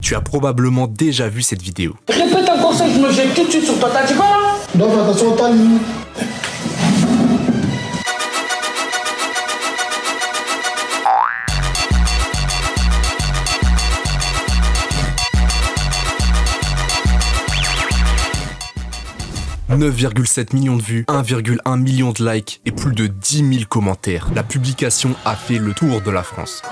Tu as probablement déjà vu cette vidéo. Répète un conseil, je me jette tout de suite sur toi, t'as dit quoi là? Donc attention au timing. « 9,7 millions de vues, 1,1 million de likes et plus de 10 000 commentaires. La publication a fait le tour de la France.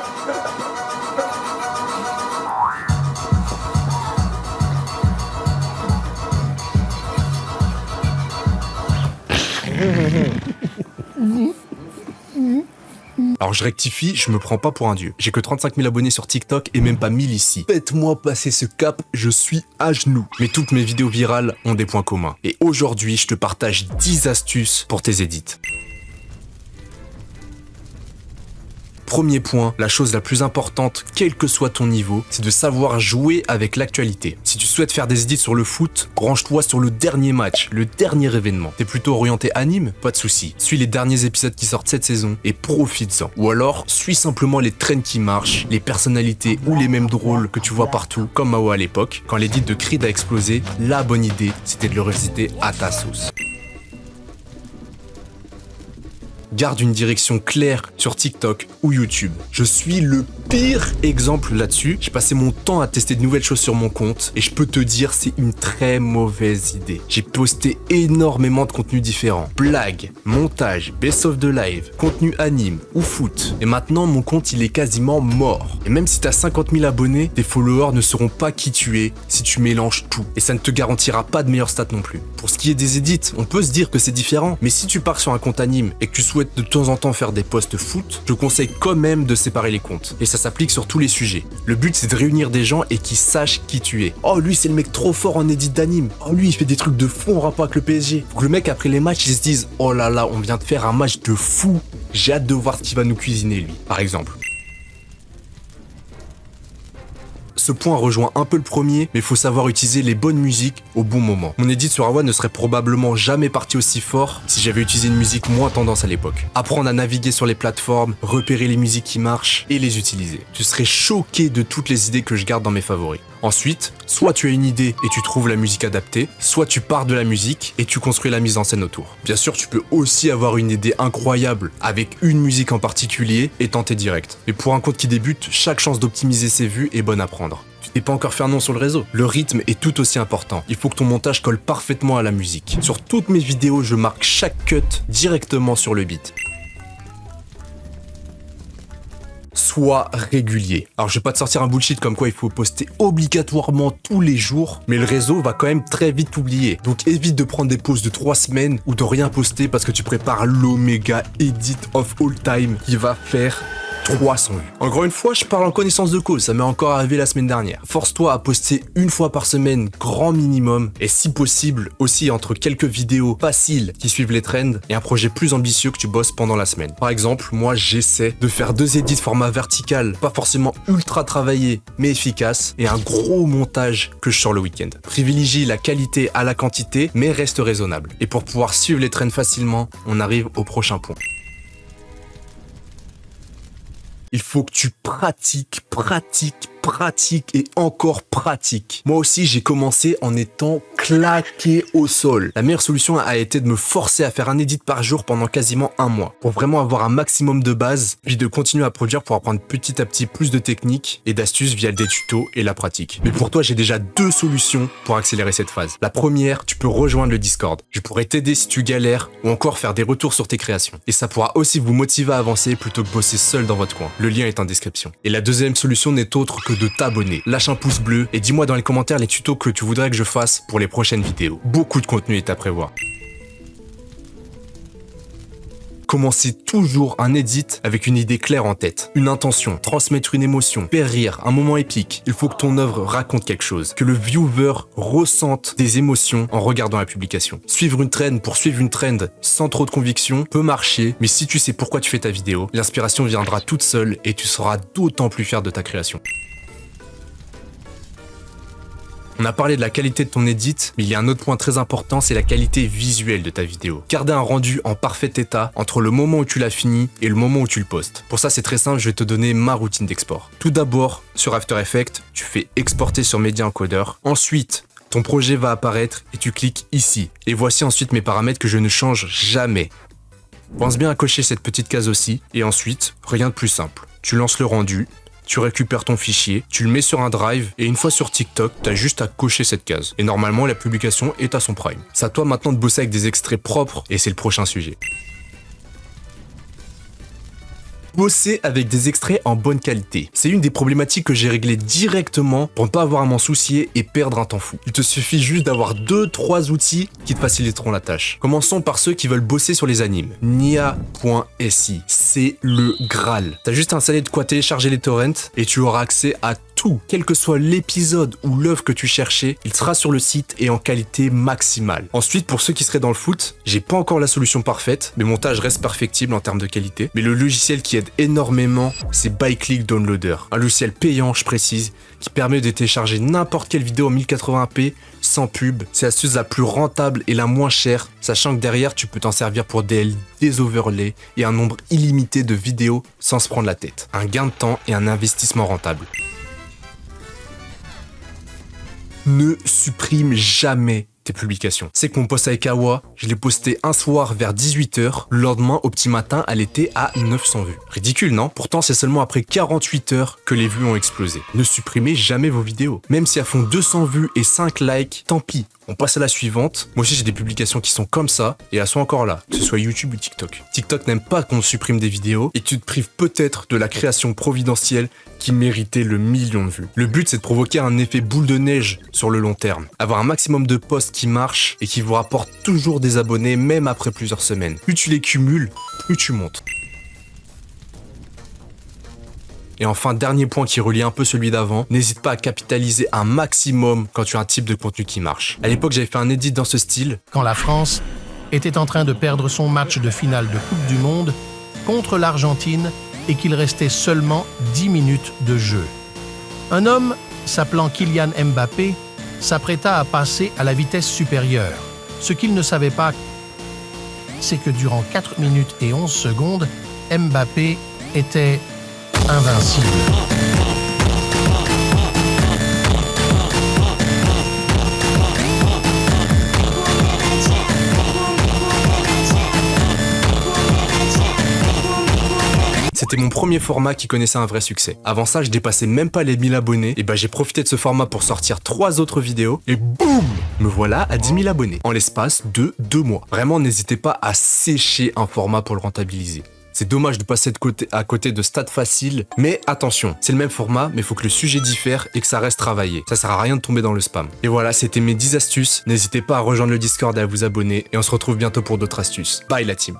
Alors je rectifie, je me prends pas pour un dieu. J'ai que 35 000 abonnés sur TikTok et même pas 1000 ici. Faites-moi passer ce cap, je suis à genoux. Mais toutes mes vidéos virales ont des points communs. Et aujourd'hui, je te partage 10 astuces pour tes edits. Premier point, la chose la plus importante, quel que soit ton niveau, c'est de savoir jouer avec l'actualité. Si tu souhaites faire des edits sur le foot, branche-toi sur le dernier match, le dernier événement. T'es plutôt orienté anime? Pas de souci. Suis les derniers épisodes qui sortent cette saison et profites-en. Ou alors, suis simplement les trends qui marchent, les personnalités ou les mêmes drôles que tu vois partout, comme Mao à l'époque. Quand l'edit de Creed a explosé, la bonne idée, c'était de le reciter à ta sauce. Garde une direction claire sur TikTok ou YouTube. Je suis le pire exemple là-dessus. J'ai passé mon temps à tester de nouvelles choses sur mon compte et je peux te dire c'est une très mauvaise idée. J'ai posté énormément de contenus différents. Blagues, montage, best of the live, contenu anime ou foot. Et maintenant mon compte il est quasiment mort. Et même si tu as 50 000 abonnés, tes followers ne sauront pas qui tu es si tu mélanges tout. Et ça ne te garantira pas de meilleurs stats non plus. Pour ce qui est des edits, on peut se dire que c'est différent. Mais si tu pars sur un compte anime et que tu souhaites de temps en temps faire des posts foot, je conseille quand même de séparer les comptes. Et ça s'applique sur tous les sujets. Le but c'est de réunir des gens et qu'ils sachent qui tu es. Oh lui c'est le mec trop fort en edit d'anime. Oh lui il fait des trucs de fou en rapport avec le PSG. Faut que le mec après les matchs il se dise oh là là on vient de faire un match de fou. J'ai hâte de voir ce qu'il va nous cuisiner lui. Par exemple. Ce point rejoint un peu le premier, mais il faut savoir utiliser les bonnes musiques au bon moment. Mon edit sur Awa ne serait probablement jamais parti aussi fort si j'avais utilisé une musique moins tendance à l'époque. Apprendre à naviguer sur les plateformes, repérer les musiques qui marchent et les utiliser. Tu serais choqué de toutes les idées que je garde dans mes favoris. Ensuite, soit tu as une idée et tu trouves la musique adaptée, soit tu pars de la musique et tu construis la mise en scène autour. Bien sûr, tu peux aussi avoir une idée incroyable avec une musique en particulier et tenter direct. Mais pour un compte qui débute, chaque chance d'optimiser ses vues est bonne à prendre. Tu t'es pas encore fait un nom sur le réseau. Le rythme est tout aussi important. Il faut que ton montage colle parfaitement à la musique. Sur toutes mes vidéos, je marque chaque cut directement sur le beat. Sois régulier. Alors je vais pas te sortir un bullshit comme quoi il faut poster obligatoirement tous les jours, mais le réseau va quand même très vite t'oublier. Donc évite de prendre des pauses de 3 semaines ou de rien poster parce que tu prépares l'Omega Edit of All Time qui va faire 300 vues. Encore une fois, je parle en connaissance de cause, ça m'est encore arrivé la semaine dernière. Force-toi à poster une fois par semaine, grand minimum, et si possible, aussi entre quelques vidéos faciles qui suivent les trends et un projet plus ambitieux que tu bosses pendant la semaine. Par exemple, moi j'essaie de faire 2 edits format vertical, pas forcément ultra travaillé, mais efficace, et un gros montage que je sors le week-end. Privilégie la qualité à la quantité, mais reste raisonnable. Et pour pouvoir suivre les trends facilement, on arrive au prochain point. Il faut que tu pratiques et encore pratiques. Moi aussi, j'ai commencé en étant claqué au sol. La meilleure solution a été de me forcer à faire un edit par jour pendant quasiment 1 mois pour vraiment avoir un maximum de base, puis de continuer à produire pour apprendre petit à petit plus de techniques et d'astuces via des tutos et la pratique. Mais pour toi, j'ai déjà 2 solutions pour accélérer cette phase. La première, tu peux rejoindre le Discord. Je pourrais t'aider si tu galères ou encore faire des retours sur tes créations. Et ça pourra aussi vous motiver à avancer plutôt que bosser seul dans votre coin. Le lien est en description. Et la deuxième solution n'est autre que de t'abonner. Lâche un pouce bleu et dis-moi dans les commentaires les tutos que tu voudrais que je fasse pour les prochaines vidéos. Beaucoup de contenu est à prévoir. Commencez toujours un edit avec une idée claire en tête, une intention, transmettre une émotion, faire rire, un moment épique. Il faut que ton œuvre raconte quelque chose, que le viewer ressente des émotions en regardant la publication. Suivre une trend pour suivre une trend sans trop de conviction peut marcher, mais si tu sais pourquoi tu fais ta vidéo, l'inspiration viendra toute seule et tu seras d'autant plus fier de ta création. On a parlé de la qualité de ton edit, mais il y a un autre point très important, c'est la qualité visuelle de ta vidéo. Garder un rendu en parfait état entre le moment où tu l'as fini et le moment où tu le postes. Pour ça, c'est très simple, je vais te donner ma routine d'export. Tout d'abord, sur After Effects, tu fais exporter sur Media Encoder. Ensuite, ton projet va apparaître et tu cliques ici. Et voici ensuite mes paramètres que je ne change jamais. Pense bien à cocher cette petite case aussi. Et ensuite, rien de plus simple. Tu lances le rendu, tu récupères ton fichier, tu le mets sur un drive et une fois sur TikTok, t'as juste à cocher cette case. Et normalement, la publication est à son prime. C'est à toi maintenant de bosser avec des extraits propres et c'est le prochain sujet. Bosser avec des extraits en bonne qualité. C'est une des problématiques que j'ai réglées directement pour ne pas avoir à m'en soucier et perdre un temps fou. Il te suffit juste d'avoir 2-3 outils qui te faciliteront la tâche. Commençons par ceux qui veulent bosser sur les animes. Nia.si, c'est le Graal. T'as juste à installer de quoi télécharger les torrents et tu auras accès à tout. Quel que soit l'épisode ou l'œuvre que tu cherchais, il sera sur le site et en qualité maximale. Ensuite, pour ceux qui seraient dans le foot, j'ai pas encore la solution parfaite, mes montages restent perfectibles en termes de qualité, mais le logiciel qui aide énormément, c'est ByClick Downloader. Un logiciel payant, je précise, qui permet de télécharger n'importe quelle vidéo en 1080p sans pub. C'est l'astuce la plus rentable et la moins chère, sachant que derrière, tu peux t'en servir pour des overlays et un nombre illimité de vidéos sans se prendre la tête. Un gain de temps et un investissement rentable. Ne supprime jamais tes publications. C'est que mon post avec Awa, je l'ai posté un soir vers 18h, le lendemain au petit matin, elle était à 900 vues. Ridicule, non? Pourtant, c'est seulement après 48 heures que les vues ont explosé. Ne supprimez jamais vos vidéos. Même si elles font 200 vues et 5 likes, tant pis. On passe à la suivante. Moi aussi, j'ai des publications qui sont comme ça et elles sont encore là, que ce soit YouTube ou TikTok. TikTok n'aime pas qu'on supprime des vidéos et tu te prives peut-être de la création providentielle qui méritait le million de vues. Le but, c'est de provoquer un effet boule de neige sur le long terme. Avoir un maximum de posts qui marchent et qui vous rapportent toujours des abonnés, même après plusieurs semaines. Plus tu les cumules, plus tu montes. Et enfin, dernier point qui relie un peu celui d'avant, n'hésite pas à capitaliser un maximum quand tu as un type de contenu qui marche. À l'époque, j'avais fait un edit dans ce style. Quand la France était en train de perdre son match de finale de Coupe du Monde contre l'Argentine et qu'il restait seulement 10 minutes de jeu. Un homme s'appelant Kylian Mbappé s'apprêta à passer à la vitesse supérieure. Ce qu'il ne savait pas, c'est que durant 4 minutes et 11 secondes, Mbappé était invincible. C'était mon premier format qui connaissait un vrai succès. Avant ça, je dépassais même pas les 1000 abonnés, et j'ai profité de ce format pour sortir 3 autres vidéos, et boum, me voilà à 10 000 abonnés, en l'espace de 2 mois. Vraiment, n'hésitez pas à sécher un format pour le rentabiliser. C'est dommage de passer à côté de stats faciles, mais attention, c'est le même format, mais il faut que le sujet diffère et que ça reste travaillé. Ça sert à rien de tomber dans le spam. Et voilà, c'était mes 10 astuces. N'hésitez pas à rejoindre le Discord et à vous abonner, et on se retrouve bientôt pour d'autres astuces. Bye la team!